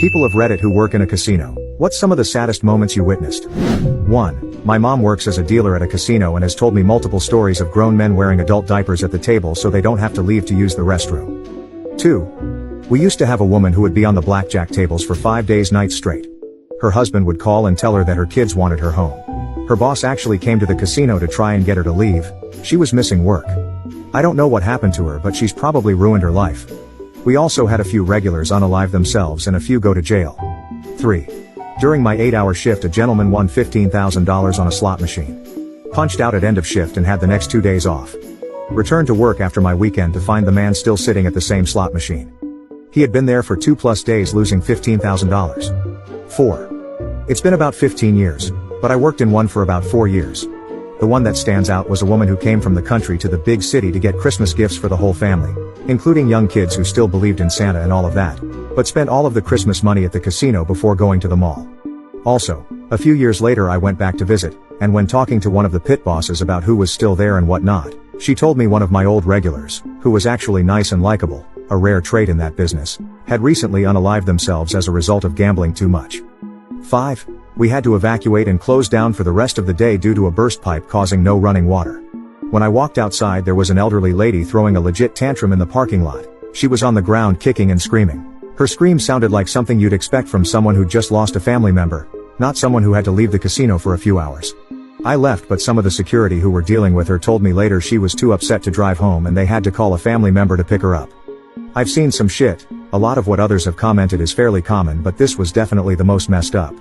People of Reddit who work in a casino. What's some of the saddest moments you witnessed? 1. My mom works as a dealer at a casino and has told me multiple stories of grown men wearing adult diapers at the table so they don't have to leave to use the restroom. 2. We used to have a woman who would be on the blackjack tables for 5 days nights straight. Her husband would call and tell her that her kids wanted her home. Her boss actually came to the casino to try and get her to leave. She was missing work. I don't know what happened to her, but she's probably ruined her life. We also had a few regulars unalive themselves and a few go to jail. 3. During my 8-hour shift, a gentleman won $15,000 on a slot machine. Punched out at end of shift and had the next 2 days off. Returned to work after my weekend to find the man still sitting at the same slot machine. He had been there for 2+ days losing $15,000. 4. It's been about 15 years, but I worked in one for about 4 years. The one that stands out was a woman who came from the country to the big city to get Christmas gifts for the whole family, including young kids who still believed in Santa and all of that, but spent all of the Christmas money at the casino before going to the mall. Also, a few years later I went back to visit, and when talking to one of the pit bosses about who was still there and what not, she told me one of my old regulars, who was actually nice and likable, a rare trait in that business, had recently unalived themselves as a result of gambling too much. 5. We had to evacuate and close down for the rest of the day due to a burst pipe causing no running water. When I walked outside, there was an elderly lady throwing a legit tantrum in the parking lot. She was on the ground kicking and screaming. Her scream sounded like something you'd expect from someone who just lost a family member, not someone who had to leave the casino for a few hours. I left, but some of the security who were dealing with her told me later she was too upset to drive home and they had to call a family member to pick her up. I've seen some shit. A lot of what others have commented is fairly common, but this was definitely the most messed up.